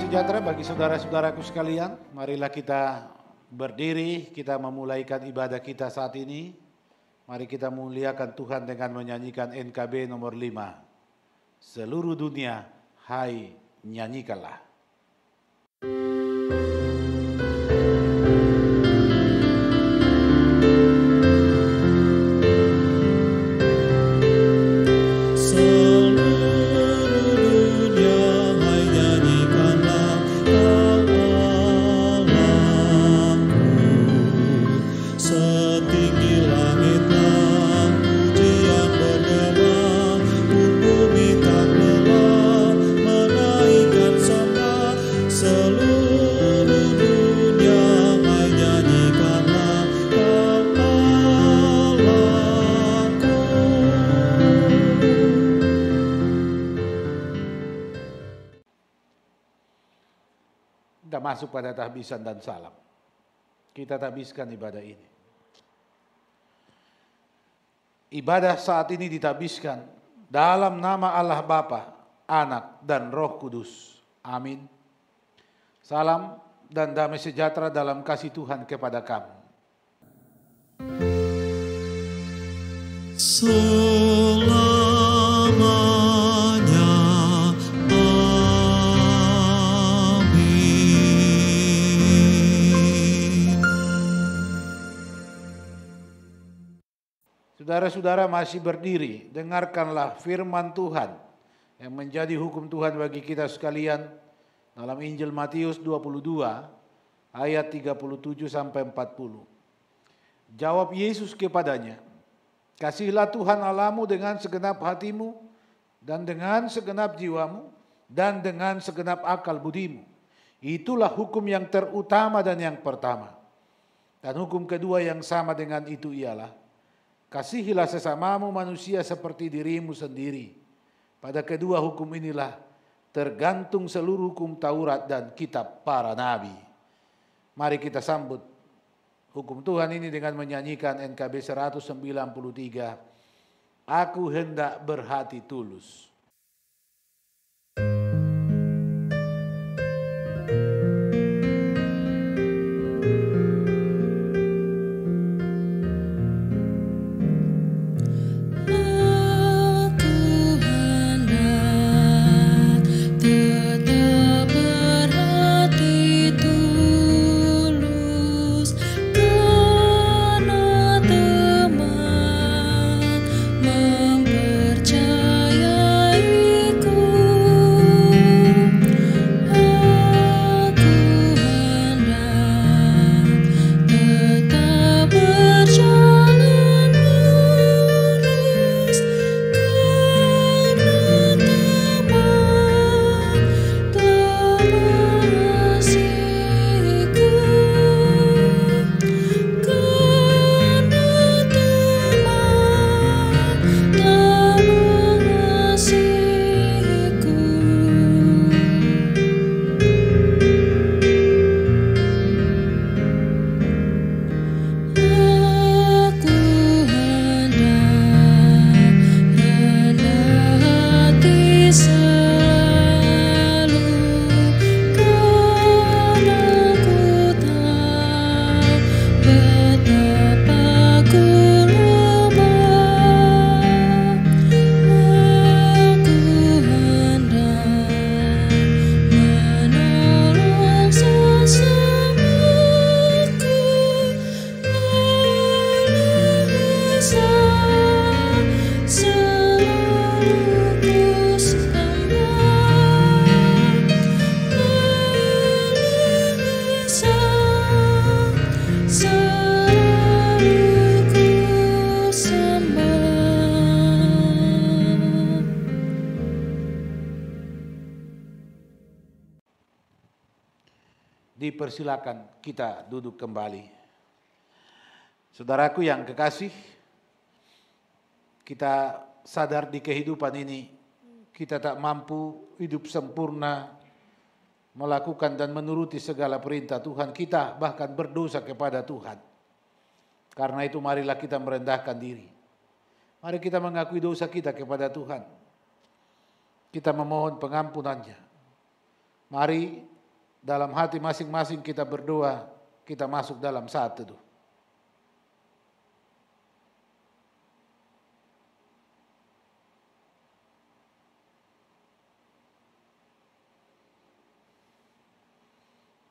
sejahtera bagi saudara-saudaraku sekalian. Marilah kita berdiri, kita memulaikan ibadah kita saat ini. Mari kita muliakan Tuhan dengan menyanyikan NKB nomor 5. Seluruh dunia, hai nyanyikanlah. Kita masuk pada tahbisan dan salam. Kita tahbiskan ibadah ini. Ibadah saat ini ditabiskan dalam nama Allah Bapa, Anak, dan Roh Kudus. Amin. Salam dan damai sejahtera dalam kasih Tuhan kepada kamu. Saudara-saudara masih berdiri, dengarkanlah firman Tuhan yang menjadi hukum Tuhan bagi kita sekalian dalam Injil Matius 22 ayat 37 sampai 40. Jawab Yesus kepadanya, "Kasihilah Tuhan Allahmu dengan segenap hatimu dan dengan segenap jiwamu dan dengan segenap akal budimu. Itulah hukum yang terutama dan yang pertama. Dan hukum kedua yang sama dengan itu ialah, kasihilah sesamamu manusia seperti dirimu sendiri. Pada kedua hukum inilah tergantung seluruh hukum Taurat dan kitab para nabi." Mari kita sambut hukum Tuhan ini dengan menyanyikan NKB 193. Aku hendak berhati tulus. Dipersilakan kita duduk kembali. Saudaraku yang kekasih, kita sadar di kehidupan ini kita tak mampu hidup sempurna, melakukan dan menuruti segala perintah Tuhan. Kita bahkan berdosa kepada Tuhan. Karena itu marilah kita merendahkan diri. Mari kita mengakui dosa kita kepada Tuhan. Kita memohon pengampunannya. Mari dalam hati masing-masing kita berdoa, kita masuk dalam saat teduh.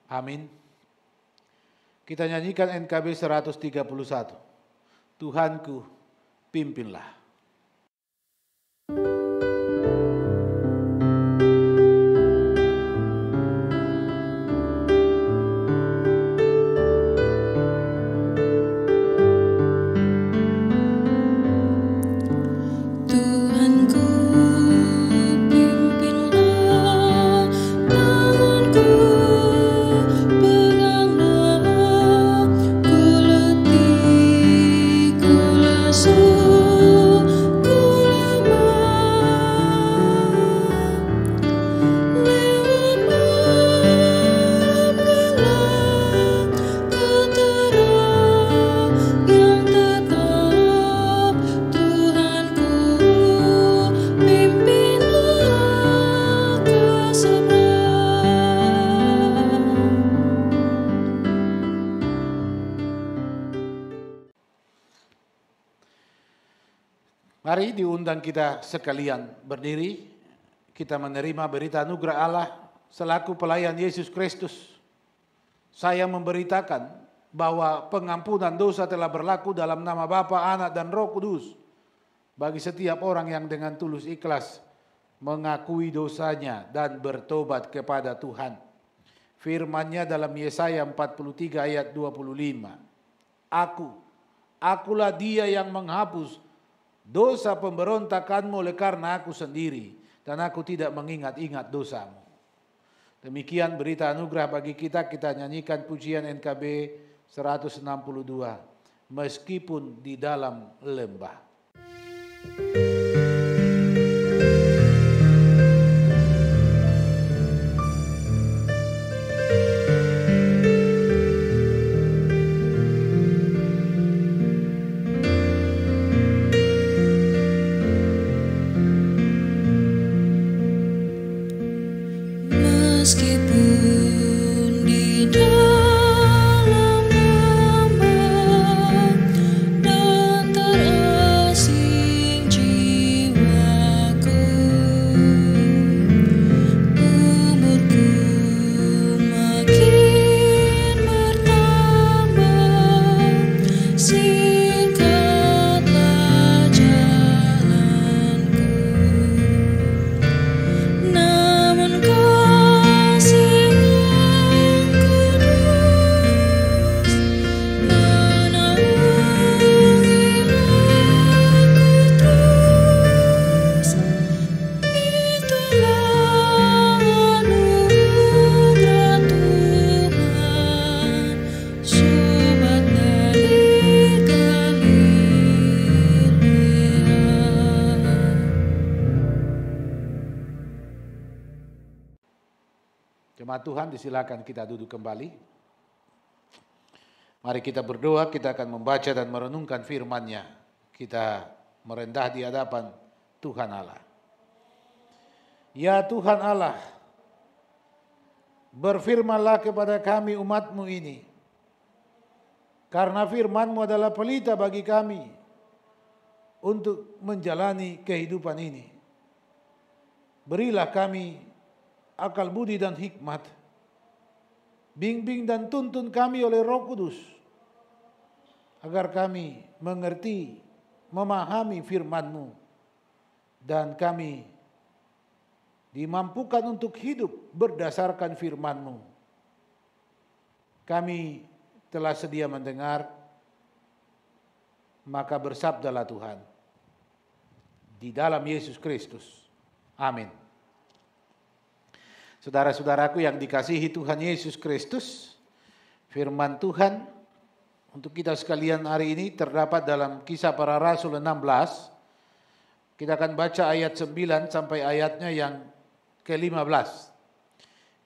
Amin. Kita nyanyikan NKB 131. Tuhanku, pimpinlah. Mari diundang kita sekalian berdiri, kita menerima berita anugerah Allah selaku pelayan Yesus Kristus. Saya memberitakan bahwa pengampunan dosa telah berlaku dalam nama Bapa, Anak, dan Roh Kudus bagi setiap orang yang dengan tulus ikhlas mengakui dosanya dan bertobat kepada Tuhan. Firman-Nya dalam Yesaya 43 ayat 25. Akulah Dia yang menghapus dosa pemberontakanmu oleh karena Aku sendiri, dan Aku tidak mengingat-ingat dosamu. Demikian berita anugerah bagi kita. Kita nyanyikan pujian NKB 162, meskipun di dalam lembah. Meskipun di dalam lembah dan terasing jiwaku, umurku makin bertambah, singkatlah jalanku, namun Jemaat Tuhan, disilakan kita duduk kembali. Mari kita berdoa, kita akan membaca dan merenungkan firman-Nya. Kita merendah di hadapan Tuhan Allah. Ya Tuhan Allah, berfirmanlah kepada kami umat-Mu ini, karena firman-Mu adalah pelita bagi kami untuk menjalani kehidupan ini. Berilah kami akal budi dan hikmat. Bimbing dan tuntun kami oleh Roh Kudus, agar kami mengerti, memahami firman-Mu, dan kami dimampukan untuk hidup berdasarkan firman-Mu. Kami telah sedia mendengar, maka bersabdalah Tuhan. Di dalam Yesus Kristus. Amin. Saudara-saudaraku yang dikasihi Tuhan Yesus Kristus, firman Tuhan untuk kita sekalian hari ini terdapat dalam Kisah Para Rasul 16. Kita akan baca ayat 9 sampai ayatnya yang ke-15.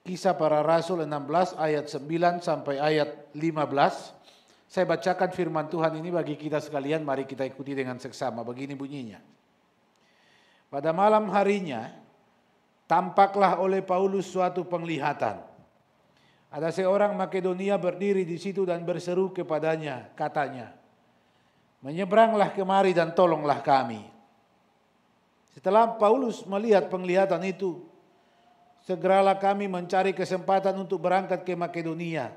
Kisah Para Rasul 16 ayat 9 sampai ayat 15. Saya bacakan firman Tuhan ini bagi kita sekalian, mari kita ikuti dengan seksama. Begini bunyinya. Pada malam harinya, tampaklah oleh Paulus suatu penglihatan. Ada seorang Makedonia berdiri di situ dan berseru kepadanya, katanya, "Menyeberanglah kemari dan tolonglah kami." Setelah Paulus melihat penglihatan itu, segeralah kami mencari kesempatan untuk berangkat ke Makedonia.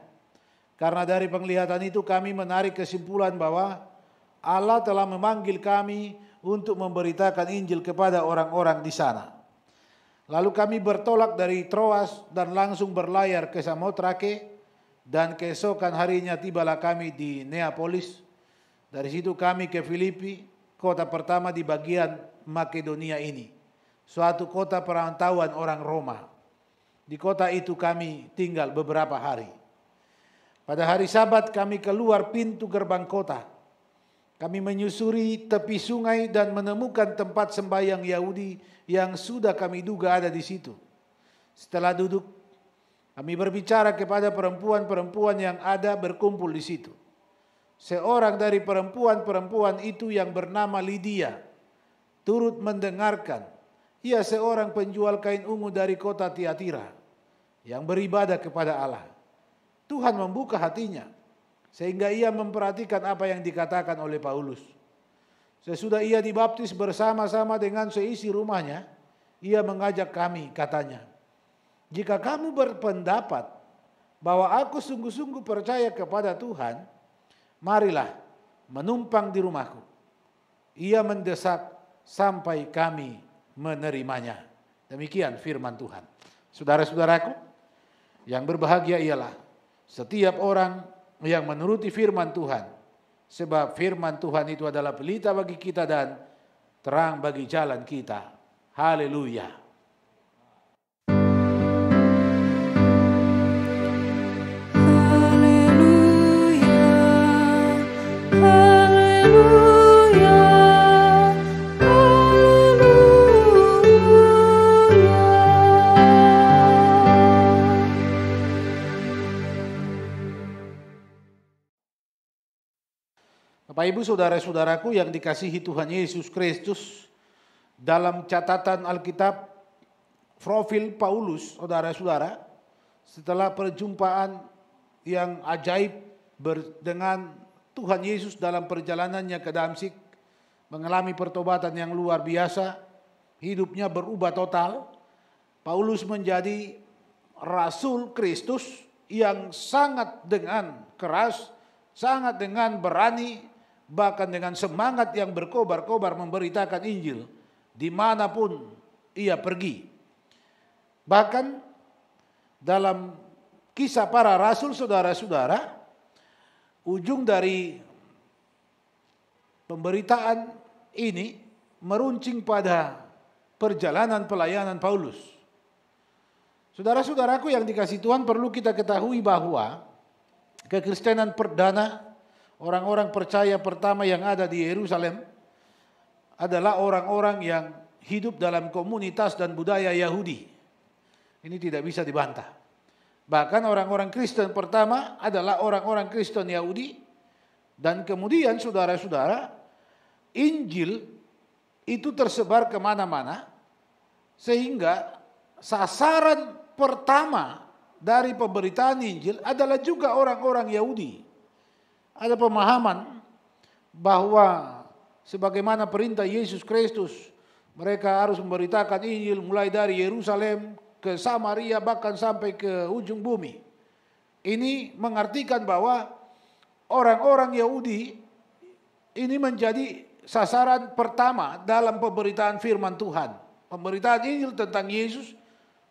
Karena dari penglihatan itu kami menarik kesimpulan bahwa Allah telah memanggil kami untuk memberitakan Injil kepada orang-orang di sana. Lalu kami bertolak dari Troas dan langsung berlayar ke Samotrake, dan keesokan harinya tibalah kami di Neapolis. Dari situ kami ke Filipi, kota pertama di bagian Makedonia ini, suatu kota perantauan orang Roma. Di kota itu kami tinggal beberapa hari. Pada hari Sabat kami keluar pintu gerbang kota. Kami menyusuri tepi sungai dan menemukan tempat sembahyang Yahudi yang sudah kami duga ada di situ. Setelah duduk, kami berbicara kepada perempuan-perempuan yang ada berkumpul di situ. Seorang dari perempuan-perempuan itu yang bernama Lydia turut mendengarkan. Ia seorang penjual kain ungu dari kota Tiatira yang beribadah kepada Allah. Tuhan membuka hatinya sehingga ia memperhatikan apa yang dikatakan oleh Paulus. Sesudah ia dibaptis bersama-sama dengan seisi rumahnya, ia mengajak kami, katanya, "Jika kamu berpendapat bahwa aku sungguh-sungguh percaya kepada Tuhan, marilah menumpang di rumahku." Ia mendesak sampai kami menerimanya. Demikian firman Tuhan. Saudara-saudaraku, yang berbahagia ialah setiap orang yang menuruti firman Tuhan, sebab firman Tuhan itu adalah pelita bagi kita dan terang bagi jalan kita. Haleluya. Haleluya, haleluya, Bapak Ibu saudara-saudaraku yang dikasihi Tuhan Yesus Kristus, dalam catatan Alkitab profil Paulus, saudara-saudara, setelah perjumpaan yang ajaib dengan Tuhan Yesus dalam perjalanannya ke Damsyik, mengalami pertobatan yang luar biasa, hidupnya berubah total. Paulus menjadi rasul Kristus yang sangat dengan keras, sangat dengan berani, bahkan dengan semangat yang berkobar-kobar memberitakan Injil dimanapun ia pergi. Bahkan dalam kisah para rasul, saudara-saudara, ujung dari pemberitaan ini meruncing pada perjalanan pelayanan Paulus. Saudara-saudaraku yang dikasihi Tuhan, perlu kita ketahui bahwa kekristenan perdana, orang-orang percaya pertama yang ada di Yerusalem adalah orang-orang yang hidup dalam komunitas dan budaya Yahudi. Ini tidak bisa dibantah. Bahkan orang-orang Kristen pertama adalah orang-orang Kristen Yahudi. Dan kemudian saudara-saudara, Injil itu tersebar kemana-mana, sehingga sasaran pertama dari pemberitaan Injil adalah juga orang-orang Yahudi. Ada pemahaman bahwa sebagaimana perintah Yesus Kristus, mereka harus memberitakan Injil mulai dari Yerusalem ke Samaria bahkan sampai ke ujung bumi. Ini mengartikan bahwa orang-orang Yahudi ini menjadi sasaran pertama dalam pemberitaan firman Tuhan. Pemberitaan Injil tentang Yesus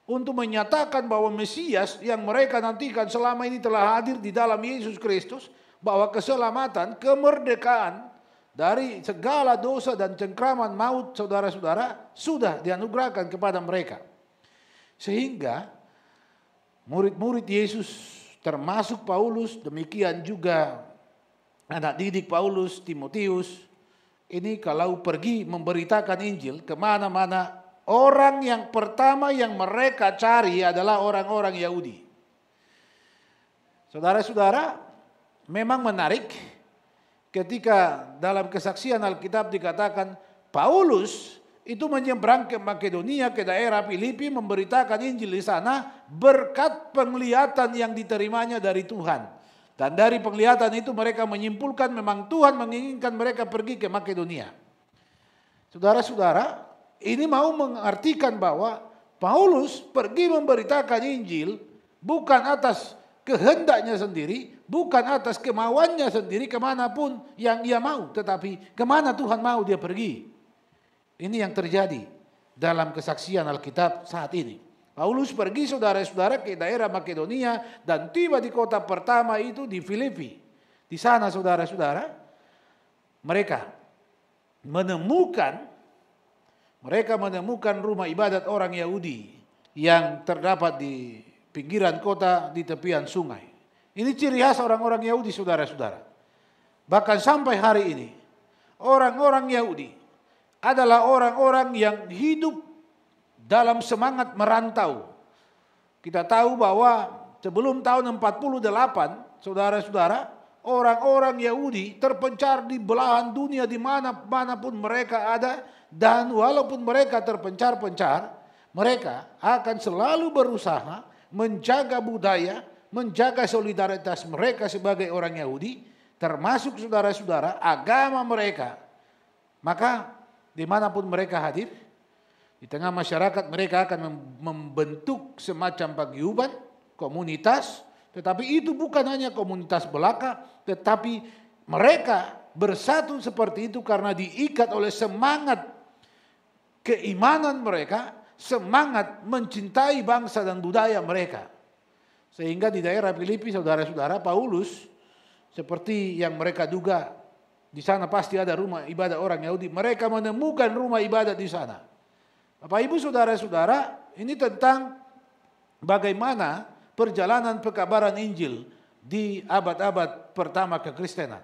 untuk menyatakan bahwa Mesias yang mereka nantikan selama ini telah hadir di dalam Yesus Kristus, bahwa keselamatan, kemerdekaan dari segala dosa dan cengkraman maut saudara-saudara sudah dianugerahkan kepada mereka. Sehingga murid-murid Yesus termasuk Paulus, demikian juga anak didik Paulus, Timotius, ini kalau pergi memberitakan Injil kemana-mana, orang yang pertama yang mereka cari adalah orang-orang Yahudi. Saudara-saudara, memang menarik ketika dalam kesaksian Alkitab dikatakan Paulus itu menyeberang ke Makedonia, ke daerah Filipi, memberitakan Injil di sana berkat penglihatan yang diterimanya dari Tuhan. Dan dari penglihatan itu mereka menyimpulkan memang Tuhan menginginkan mereka pergi ke Makedonia. Saudara-saudara, ini mau mengartikan bahwa Paulus pergi memberitakan Injil bukan atas kehendaknya sendiri, bukan atas kemauannya sendiri kemanapun yang ia mau, tetapi kemana Tuhan mau dia pergi. Ini yang terjadi dalam kesaksian Alkitab saat ini. Paulus pergi saudara-saudara ke daerah Makedonia dan tiba di kota pertama itu di Filipi. Di sana saudara-saudara mereka menemukan rumah ibadat orang Yahudi yang terdapat di pinggiran kota di tepian sungai. Ini ciri khas orang-orang Yahudi saudara-saudara. Bahkan sampai hari ini orang-orang Yahudi adalah orang-orang yang hidup dalam semangat merantau. Kita tahu bahwa sebelum tahun 48, saudara-saudara, orang-orang Yahudi terpencar di belahan dunia di manapun mereka ada, dan walaupun mereka terpencar-pencar, mereka akan selalu berusaha menjaga budaya, menjaga solidaritas mereka sebagai orang Yahudi, termasuk saudara-saudara agama mereka. Maka dimanapun mereka hadir, di tengah masyarakat mereka akan membentuk semacam paguyuban, komunitas, tetapi itu bukan hanya komunitas belaka, tetapi mereka bersatu seperti itu karena diikat oleh semangat keimanan mereka, semangat mencintai bangsa dan budaya mereka. Sehingga di daerah Filipi saudara-saudara, Paulus seperti yang mereka duga, di sana pasti ada rumah ibadah orang Yahudi. Mereka menemukan rumah ibadah di sana. Bapak Ibu saudara-saudara, ini tentang bagaimana perjalanan pekabaran Injil di abad-abad pertama kekristenan.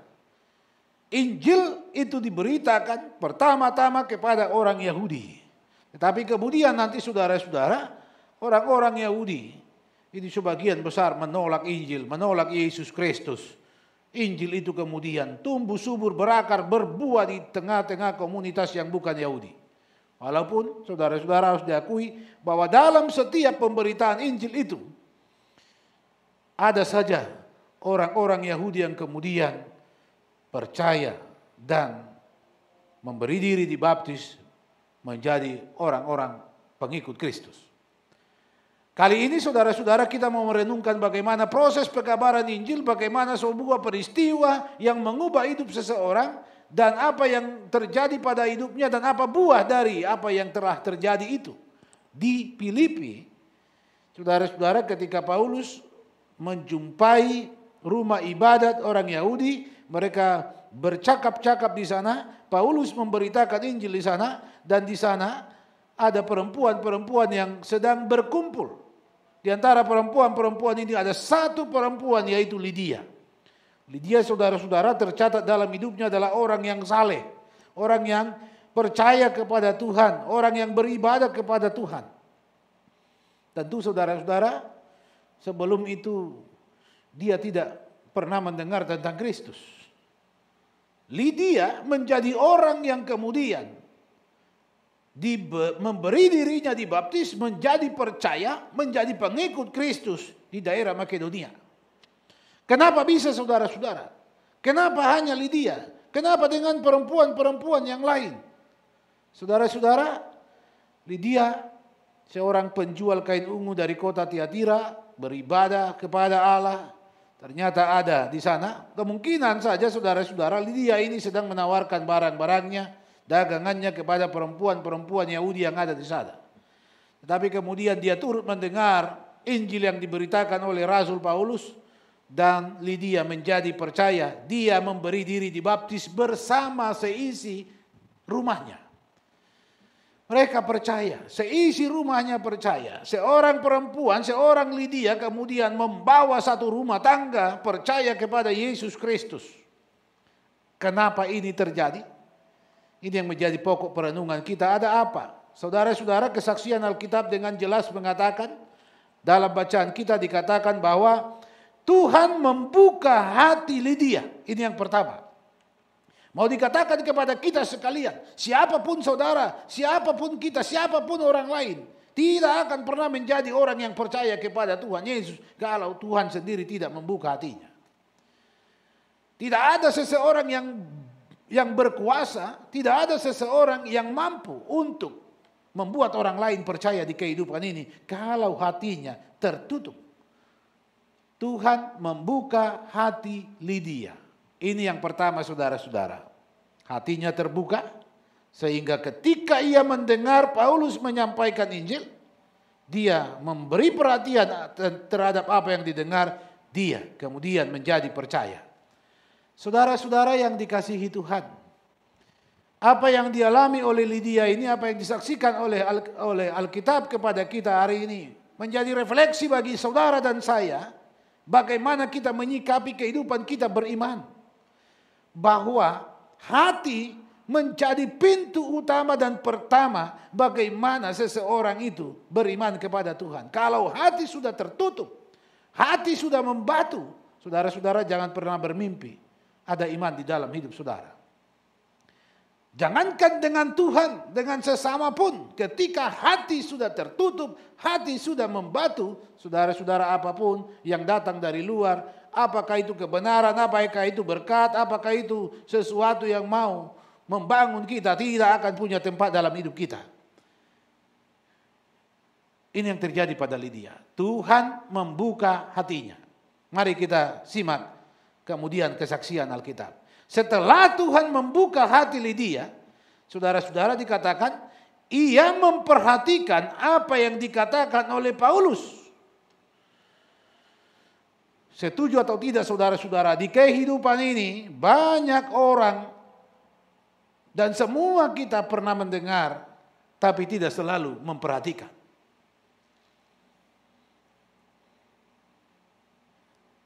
Injil itu diberitakan pertama-tama kepada orang Yahudi. Tetapi kemudian nanti saudara-saudara, orang-orang Yahudi ini sebagian besar menolak Injil, menolak Yesus Kristus. Injil itu kemudian tumbuh subur, berakar, berbuah di tengah-tengah komunitas yang bukan Yahudi. Walaupun saudara-saudara harus diakui bahwa dalam setiap pemberitaan Injil itu ada saja orang-orang Yahudi yang kemudian percaya dan memberi diri dibaptis menjadi orang-orang pengikut Kristus. Kali ini saudara-saudara kita mau merenungkan bagaimana proses pekabaran Injil, bagaimana sebuah peristiwa yang mengubah hidup seseorang dan apa yang terjadi pada hidupnya dan apa buah dari apa yang telah terjadi itu. Di Filipi, saudara-saudara, ketika Paulus menjumpai rumah ibadat orang Yahudi, mereka bercakap-cakap di sana, Paulus memberitakan Injil di sana, dan di sana ada perempuan-perempuan yang sedang berkumpul. Di antara perempuan-perempuan ini ada satu perempuan yaitu Lydia. Lydia saudara-saudara tercatat dalam hidupnya adalah orang yang saleh. Orang yang percaya kepada Tuhan. Orang yang beribadah kepada Tuhan. Tentu saudara-saudara sebelum itu dia tidak pernah mendengar tentang Kristus. Lydia menjadi orang yang kemudian memberi dirinya dibaptis, menjadi percaya, menjadi pengikut Kristus di daerah Makedonia. Kenapa bisa saudara-saudara? Kenapa hanya Lydia? Kenapa dengan perempuan-perempuan yang lain? Saudara-saudara, Lydia seorang penjual kain ungu dari kota Tiatira, beribadah kepada Allah. Ternyata ada di sana. Kemungkinan saja saudara-saudara, Lydia ini sedang menawarkan barang-barangnya, dagangannya kepada perempuan-perempuan Yahudi yang ada di sana. Tetapi kemudian dia turut mendengar Injil yang diberitakan oleh Rasul Paulus, dan Lydia menjadi percaya. Dia memberi diri dibaptis bersama seisi rumahnya. Mereka percaya, seisi rumahnya percaya. Seorang perempuan, seorang Lydia kemudian membawa satu rumah tangga percaya kepada Yesus Kristus. Kenapa ini terjadi? Ini yang menjadi pokok perenungan kita. Ada apa? Saudara-saudara, kesaksian Alkitab dengan jelas mengatakan, dalam bacaan kita dikatakan bahwa Tuhan membuka hati Lydia. Ini yang pertama. Mau dikatakan kepada kita sekalian, siapapun saudara, siapapun kita, siapapun orang lain, tidak akan pernah menjadi orang yang percaya kepada Tuhan Yesus kalau Tuhan sendiri tidak membuka hatinya. Tidak ada seseorang yang berkuasa, tidak ada seseorang yang mampu untuk membuat orang lain percaya di kehidupan ini kalau hatinya tertutup. Tuhan membuka hati Lydia. Ini yang pertama saudara-saudara. Hatinya terbuka sehingga ketika ia mendengar Paulus menyampaikan Injil, dia memberi perhatian terhadap apa yang didengar, dia kemudian menjadi percaya. Saudara-saudara yang dikasihi Tuhan, apa yang dialami oleh Lydia ini, apa yang disaksikan oleh Alkitab kepada kita hari ini, menjadi refleksi bagi saudara dan saya, bagaimana kita menyikapi kehidupan kita beriman. Bahwa hati menjadi pintu utama dan pertama bagaimana seseorang itu beriman kepada Tuhan. Kalau hati sudah tertutup, hati sudah membatu, saudara-saudara jangan pernah bermimpi ada iman di dalam hidup saudara. Jangankan dengan Tuhan, dengan sesama pun, ketika hati sudah tertutup, hati sudah membatu, saudara-saudara apapun yang datang dari luar, apakah itu kebenaran, apakah itu berkat, apakah itu sesuatu yang mau membangun kita, tidak akan punya tempat dalam hidup kita. Ini yang terjadi pada Lydia. Tuhan membuka hatinya. Mari kita simak kemudian kesaksian Alkitab. Setelah Tuhan membuka hati Lydia, saudara-saudara dikatakan, ia memperhatikan apa yang dikatakan oleh Paulus. Setuju atau tidak saudara-saudara, di kehidupan ini banyak orang dan semua kita pernah mendengar, tapi tidak selalu memperhatikan.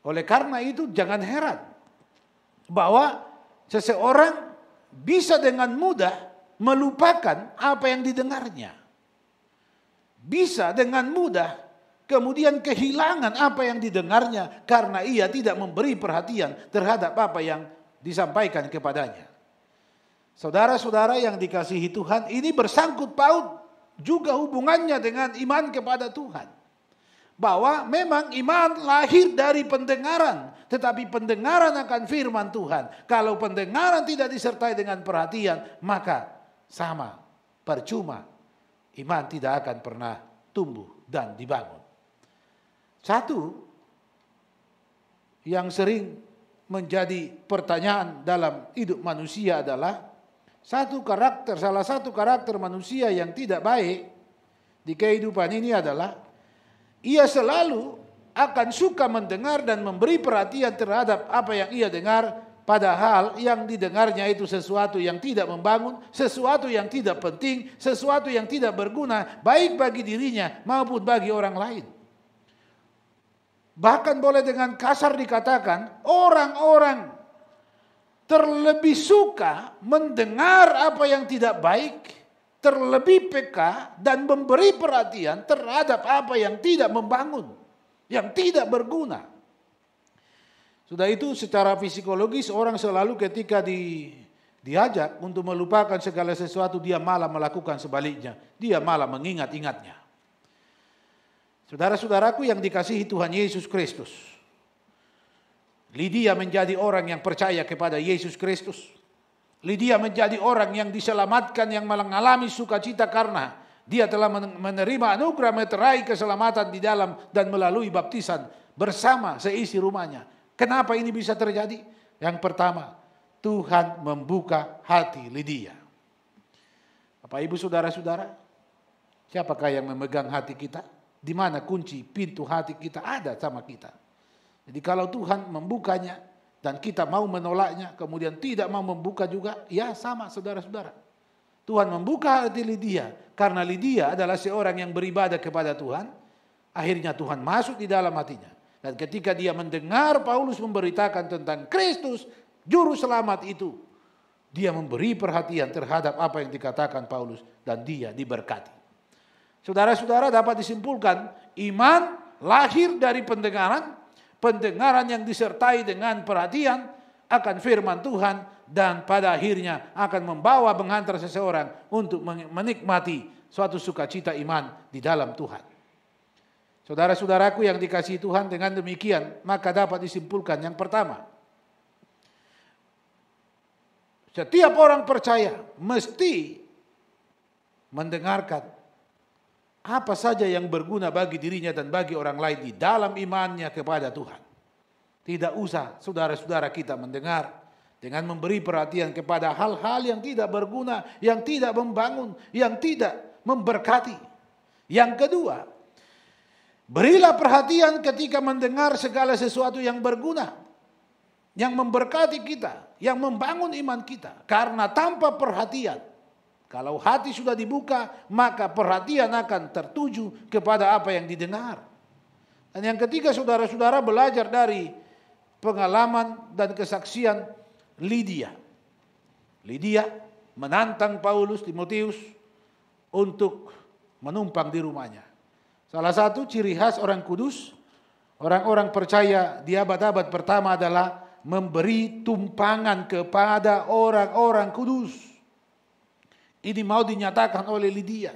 Oleh karena itu jangan heran bahwa seseorang bisa dengan mudah melupakan apa yang didengarnya. Bisa dengan mudah kemudian kehilangan apa yang didengarnya karena ia tidak memberi perhatian terhadap apa yang disampaikan kepadanya. Saudara-saudara yang dikasihi Tuhan, ini bersangkut paut juga hubungannya dengan iman kepada Tuhan. Bahwa memang iman lahir dari pendengaran, tetapi pendengaran akan firman Tuhan. Kalau pendengaran tidak disertai dengan perhatian, maka sama, percuma. Iman tidak akan pernah tumbuh dan dibangun. Satu yang sering menjadi pertanyaan dalam hidup manusia adalah salah satu karakter manusia yang tidak baik di kehidupan ini adalah ia selalu akan suka mendengar dan memberi perhatian terhadap apa yang ia dengar, padahal yang didengarnya itu sesuatu yang tidak membangun, sesuatu yang tidak penting, sesuatu yang tidak berguna baik bagi dirinya maupun bagi orang lain. Bahkan boleh dengan kasar dikatakan, orang-orang terlebih suka mendengar apa yang tidak baik, terlebih peka dan memberi perhatian terhadap apa yang tidak membangun, yang tidak berguna. Sudah itu secara psikologis orang selalu ketika diajak untuk melupakan segala sesuatu, dia malah melakukan sebaliknya. Dia malah mengingat-ingatnya. Saudara-saudaraku yang dikasihi Tuhan Yesus Kristus, Lydia menjadi orang yang percaya kepada Yesus Kristus. Lydia menjadi orang yang diselamatkan, yang mengalami sukacita karena dia telah menerima anugerah meterai keselamatan di dalam dan melalui baptisan bersama seisi rumahnya. Kenapa ini bisa terjadi? Yang pertama, Tuhan membuka hati Lydia. Bapak Ibu saudara-saudara, siapakah yang memegang hati kita? Di mana kunci pintu hati kita ada sama kita. Jadi kalau Tuhan membukanya dan kita mau menolaknya, kemudian tidak mau membuka juga, ya sama saudara-saudara. Tuhan membuka hati Lydia karena Lydia adalah seorang yang beribadah kepada Tuhan. Akhirnya Tuhan masuk di dalam hatinya. Dan ketika dia mendengar Paulus memberitakan tentang Kristus, juru selamat itu, dia memberi perhatian terhadap apa yang dikatakan Paulus dan dia diberkati. Saudara-saudara dapat disimpulkan, iman lahir dari pendengaran, pendengaran yang disertai dengan perhatian akan firman Tuhan, dan pada akhirnya akan membawa menghantar seseorang untuk menikmati suatu sukacita iman di dalam Tuhan. Saudara-saudaraku yang dikasihi Tuhan, dengan demikian maka dapat disimpulkan yang pertama, setiap orang percaya mesti mendengarkan apa saja yang berguna bagi dirinya dan bagi orang lain di dalam imannya kepada Tuhan. Tidak usah saudara-saudara kita mendengar dengan memberi perhatian kepada hal-hal yang tidak berguna, yang tidak membangun, yang tidak memberkati. Yang kedua, berilah perhatian ketika mendengar segala sesuatu yang berguna, yang memberkati kita, yang membangun iman kita. Karena tanpa perhatian, kalau hati sudah dibuka, maka perhatian akan tertuju kepada apa yang didengar. Dan yang ketiga, saudara-saudara belajar dari pengalaman dan kesaksian Lydia. Lydia menantang Paulus, Timotius untuk menumpang di rumahnya. Salah satu ciri khas orang kudus, orang-orang percaya di abad-abad pertama adalah memberi tumpangan kepada orang-orang kudus. Ini mau dinyatakan oleh Lydia.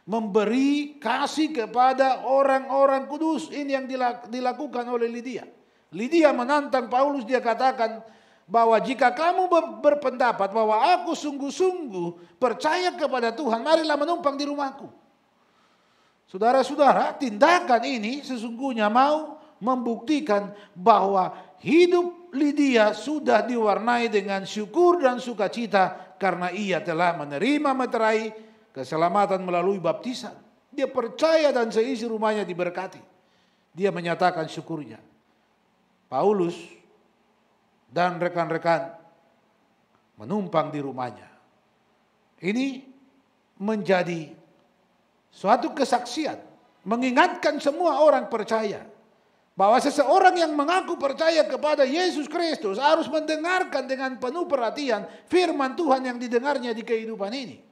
Memberi kasih kepada orang-orang kudus. Ini yang dilakukan oleh Lydia. Lydia menantang Paulus, dia katakan bahwa jika kamu berpendapat bahwa aku sungguh-sungguh percaya kepada Tuhan, marilah menumpang di rumahku. Saudara-saudara, tindakan ini sesungguhnya mau membuktikan bahwa hidup Lydia sudah diwarnai dengan syukur dan sukacita karena ia telah menerima meterai keselamatan melalui baptisan. Dia percaya dan seisi rumahnya diberkati. Dia menyatakan syukurnya. Paulus dan rekan-rekan menumpang di rumahnya. Ini menjadi suatu kesaksian, mengingatkan semua orang percaya bahwa seseorang yang mengaku percaya kepada Yesus Kristus harus mendengarkan dengan penuh perhatian firman Tuhan yang didengarnya di kehidupan ini.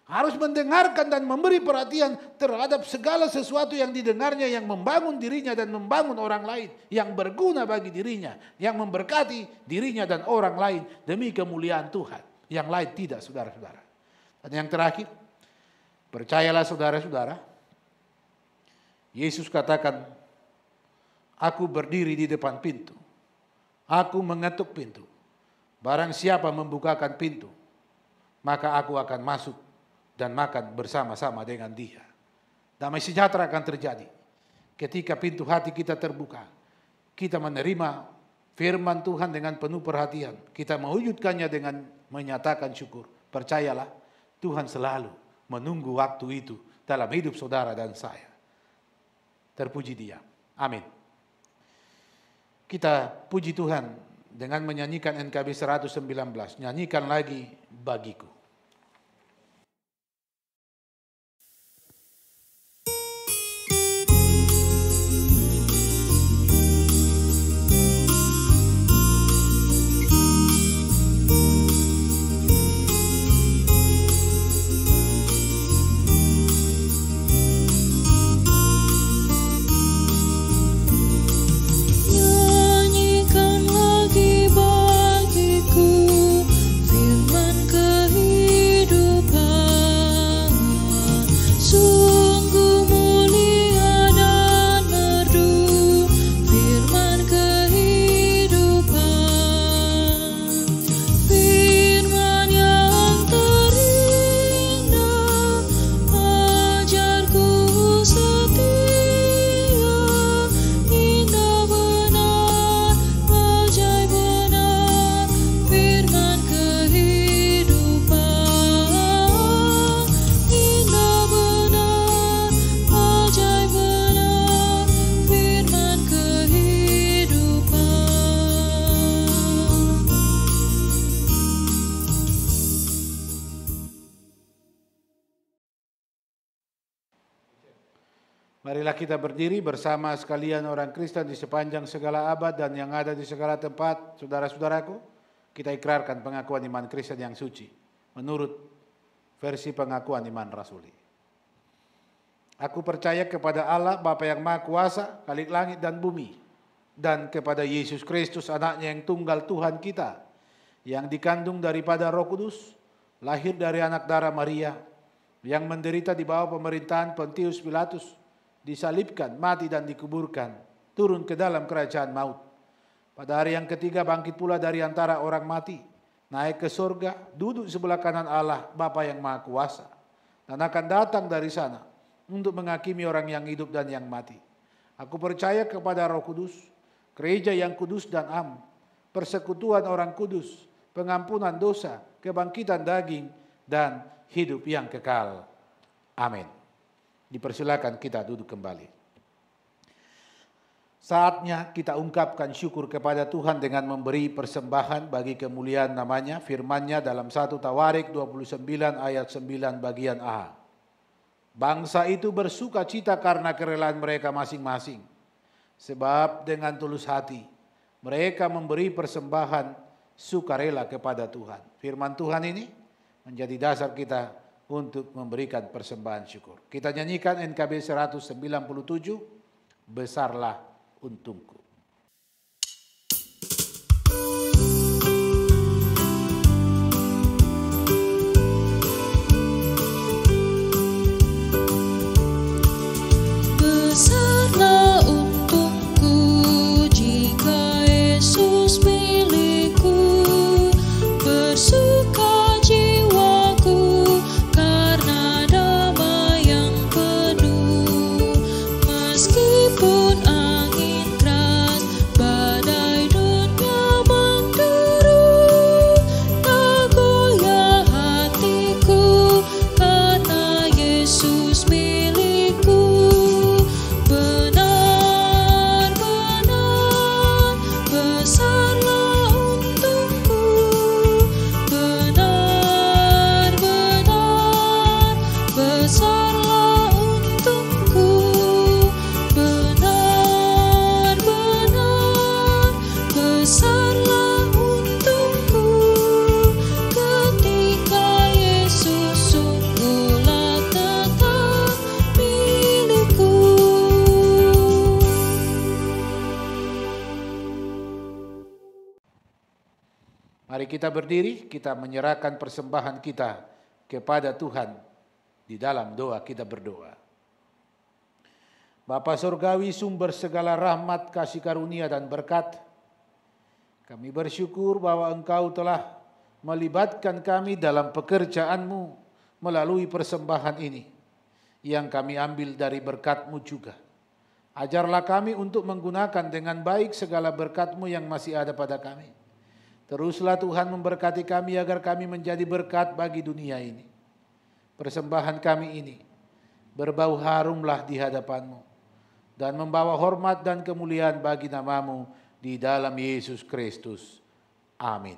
Harus mendengarkan dan memberi perhatian terhadap segala sesuatu yang didengarnya, yang membangun dirinya dan membangun orang lain, yang berguna bagi dirinya, yang memberkati dirinya dan orang lain demi kemuliaan Tuhan. Yang lain tidak, saudara-saudara. Dan yang terakhir, percayalah saudara-saudara, Yesus katakan, aku berdiri di depan pintu, aku mengetuk pintu. Barang siapa membukakan pintu, maka aku akan masuk dan makan bersama-sama dengan dia. Damai sejahtera akan terjadi ketika pintu hati kita terbuka. Kita menerima firman Tuhan dengan penuh perhatian. Kita mewujudkannya dengan menyatakan syukur. Percayalah, Tuhan selalu menunggu waktu itu dalam hidup saudara dan saya. Terpuji Dia. Amin. Kita puji Tuhan dengan menyanyikan NKB 119. Nyanyikan lagi bagiku. Nyanyikan lagi bagiku firman kehidupan. Sungguh mulia dan merdu firman kehidupan. Firman yang terindah, ajarku setia. Indah benar, ajaib benar, firman kehidupan. Indah benar, ajaib benar, firman kehidupan. Marilah kita berdiri bersama sekalian orang Kristen di sepanjang segala abad dan yang ada di segala tempat. Saudara-saudaraku, kita ikrarkan pengakuan iman Kristen yang suci menurut versi pengakuan iman rasuli. Aku percaya kepada Allah Bapa yang Maha Kuasa, Khalik langit dan bumi, dan kepada Yesus Kristus anaknya yang tunggal Tuhan kita, yang dikandung daripada Roh Kudus, lahir dari anak darah Maria, yang menderita di bawah pemerintahan Pontius Pilatus, disalibkan, mati dan dikuburkan, turun ke dalam kerajaan maut. Pada hari yang ketiga bangkit pula dari antara orang mati, naik ke surga, duduk sebelah kanan Allah Bapa yang Maha Kuasa, dan akan datang dari sana untuk menghakimi orang yang hidup dan yang mati. Aku percaya kepada Roh Kudus, gereja yang kudus dan am, persekutuan orang kudus, pengampunan dosa, kebangkitan daging, dan hidup yang kekal. Amin. Dipersilakan kita duduk kembali. Saatnya kita ungkapkan syukur kepada Tuhan dengan memberi persembahan bagi kemuliaan namanya, firman-Nya dalam 1 Tawarik 29 ayat 9 bagian A. Bangsa itu bersuka cita karena kerelaan mereka masing-masing, sebab dengan tulus hati mereka memberi persembahan sukarela kepada Tuhan. Firman Tuhan ini menjadi dasar kita untuk memberikan persembahan syukur. Kita nyanyikan NKB 197, Besarlah Untungku. Besarlah untungku jika Yesus milikku, bersuka jiwaku karena damai yang penuh. Meskipun angin keras, badai dunia mengderu, tak goyah hatiku karena Yesus milikku. Benar-benar besarlah untungku, benar-benar besarlah untungku, benar-benar besarlah untungku, ketika Yesus sungguhlah tetap milikku. Mari kita berdiri, kita menyerahkan persembahan kita kepada Tuhan. Di dalam doa kita berdoa. Bapa Surgawi, sumber segala rahmat, kasih karunia dan berkat, kami bersyukur bahwa Engkau telah melibatkan kami dalam pekerjaan-Mu melalui persembahan ini, yang kami ambil dari berkat-Mu juga. Ajarlah kami untuk menggunakan dengan baik segala berkat-Mu yang masih ada pada kami. Teruslah Tuhan memberkati kami agar kami menjadi berkat bagi dunia ini. Persembahan kami ini berbau harumlah di hadapan-Mu dan membawa hormat dan kemuliaan bagi nama-Mu di dalam Yesus Kristus. Amin.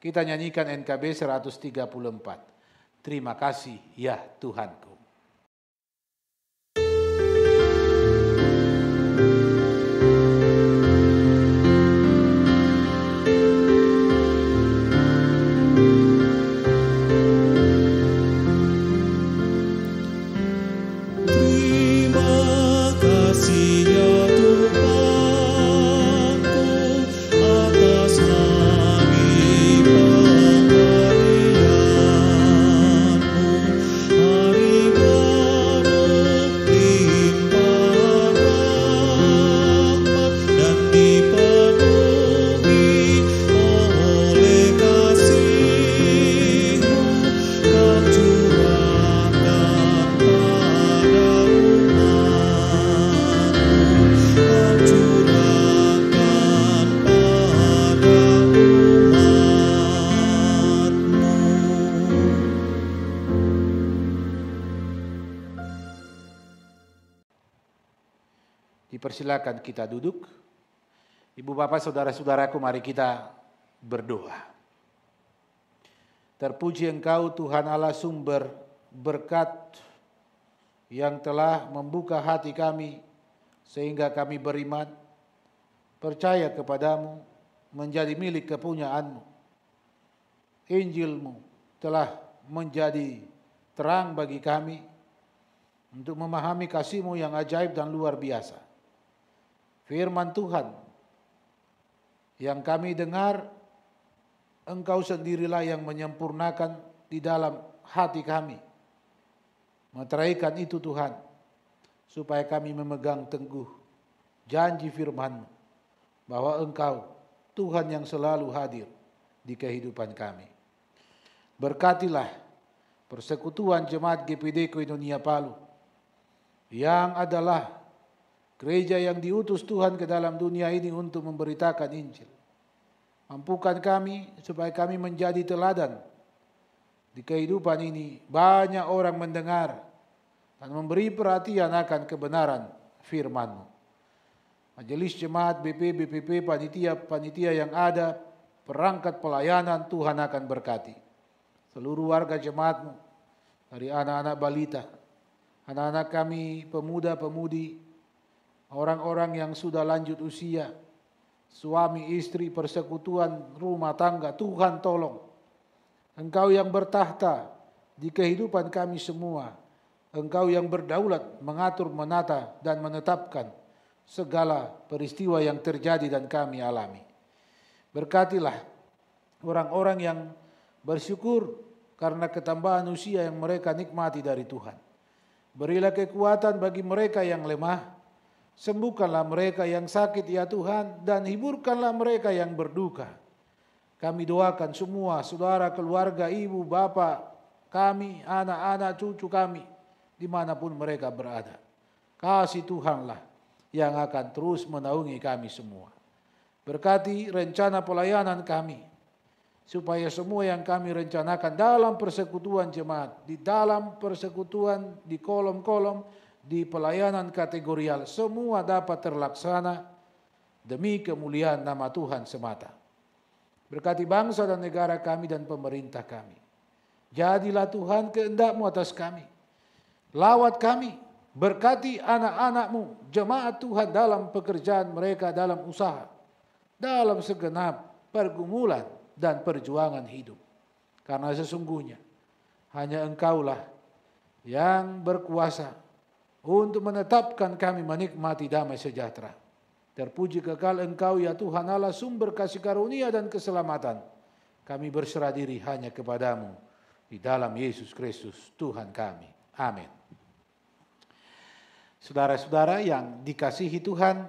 Kita nyanyikan NKB 134. Terima kasih ya Tuhanku. Terima kasih ya Tuhanku atas hari pemberian-Mu, hari baru limpah rahmat dan dipenuhi oleh kasih-Mu, Kau curahkan pada Dipersilakan kita duduk. Ibu bapak saudara-saudaraku, mari kita berdoa. Terpuji Engkau Tuhan Allah sumber berkat yang telah membuka hati kami sehingga kami beriman, percaya kepadamu, menjadi milik kepunyaan-Mu. Injil-Mu telah menjadi terang bagi kami untuk memahami kasih-Mu yang ajaib dan luar biasa. Firman Tuhan yang kami dengar Engkau sendirilah yang menyempurnakan di dalam hati kami. Meteraikan itu Tuhan, supaya kami memegang teguh janji firman-Mu, bahwa Engkau Tuhan yang selalu hadir di kehidupan kami. Berkatilah persekutuan jemaat GPD Koinonia Palu, yang adalah gereja yang diutus Tuhan ke dalam dunia ini untuk memberitakan Injil. Mampukan kami supaya kami menjadi teladan di kehidupan ini. Banyak orang mendengar dan memberi perhatian akan kebenaran firman-Mu. Majelis jemaat, BP, BPP, panitia yang ada, perangkat pelayanan, Tuhan akan berkati. Seluruh warga jemaat-Mu, dari anak-anak balita, anak-anak kami, pemuda-pemudi, orang-orang yang sudah lanjut usia, suami, istri, persekutuan, rumah tangga, Tuhan tolong. Engkau yang bertahta di kehidupan kami semua. Engkau yang berdaulat, mengatur, menata, dan menetapkan segala peristiwa yang terjadi dan kami alami. Berkatilah orang-orang yang bersyukur karena ketambahan usia yang mereka nikmati dari Tuhan. Berilah kekuatan bagi mereka yang lemah. Sembuhkanlah mereka yang sakit ya Tuhan, dan hiburkanlah mereka yang berduka. Kami doakan semua saudara, keluarga, ibu, bapak kami, anak-anak, cucu kami, dimanapun mereka berada. Kasih Tuhanlah yang akan terus menaungi kami semua. Berkati rencana pelayanan kami, supaya semua yang kami rencanakan dalam persekutuan jemaat, di dalam persekutuan, di kolom-kolom, di pelayanan kategorial, semua dapat terlaksana demi kemuliaan nama Tuhan semata. Berkati bangsa dan negara kami dan pemerintah kami. Jadilah Tuhan kehendak-Mu atas kami. Lawat kami, berkati anak-anak-Mu, jemaat Tuhan dalam pekerjaan mereka, dalam usaha, dalam segenap pergumulan dan perjuangan hidup. Karena sesungguhnya hanya Engkaulah yang berkuasa untuk menetapkan kami menikmati damai sejahtera. Terpuji kekal Engkau ya Tuhan Allah, sumber kasih karunia dan keselamatan. Kami berserah diri hanya kepadamu di dalam Yesus Kristus Tuhan kami. Amin. Saudara-saudara yang dikasihi Tuhan,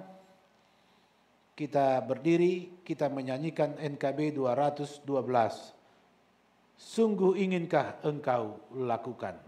kita berdiri, kita menyanyikan NKB 212. Sungguh inginkah engkau lakukan?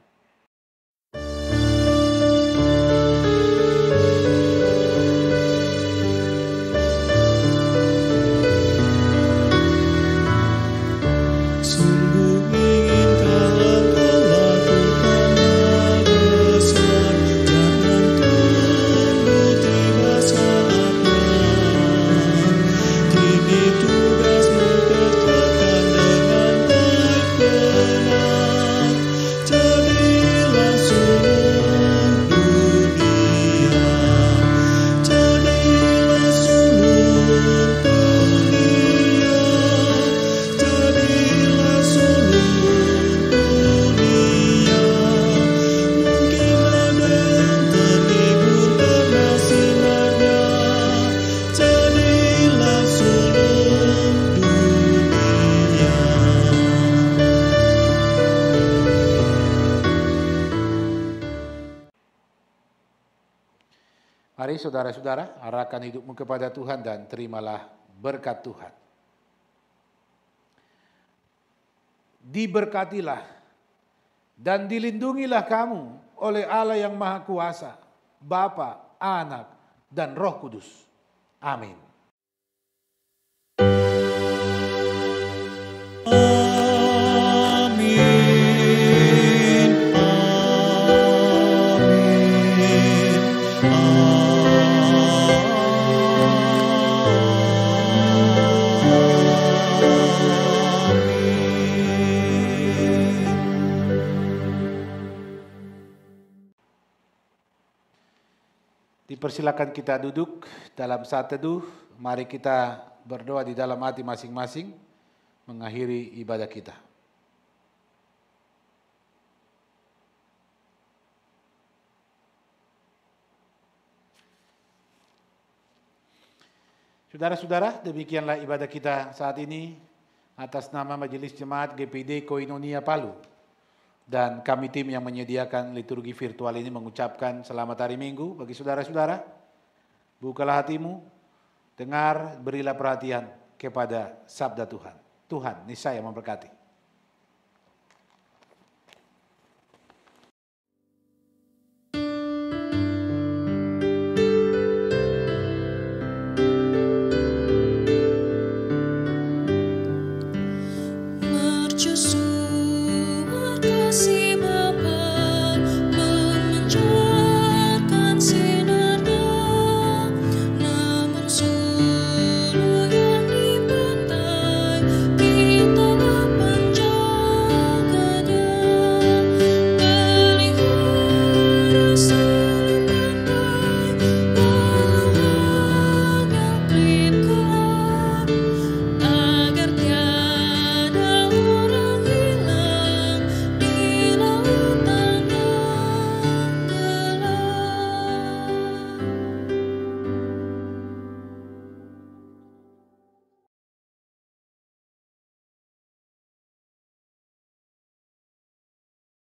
Mari saudara-saudara, arahkan hidupmu kepada Tuhan dan terimalah berkat Tuhan. Diberkatilah dan dilindungilah kamu oleh Allah yang Maha Kuasa, Bapa, Anak, dan Roh Kudus. Amin. Dipersilakan kita duduk dalam saat teduh. Mari kita berdoa di dalam hati masing-masing mengakhiri ibadah kita. Saudara-saudara, demikianlah ibadah kita saat ini. atas nama Majelis Jemaat GPD Koinonia Palu dan kami tim yang menyediakan liturgi virtual ini mengucapkan selamat hari Minggu bagi saudara-saudara. Bukalah hatimu, dengar, berilah perhatian kepada sabda Tuhan. Tuhan niscaya memberkati.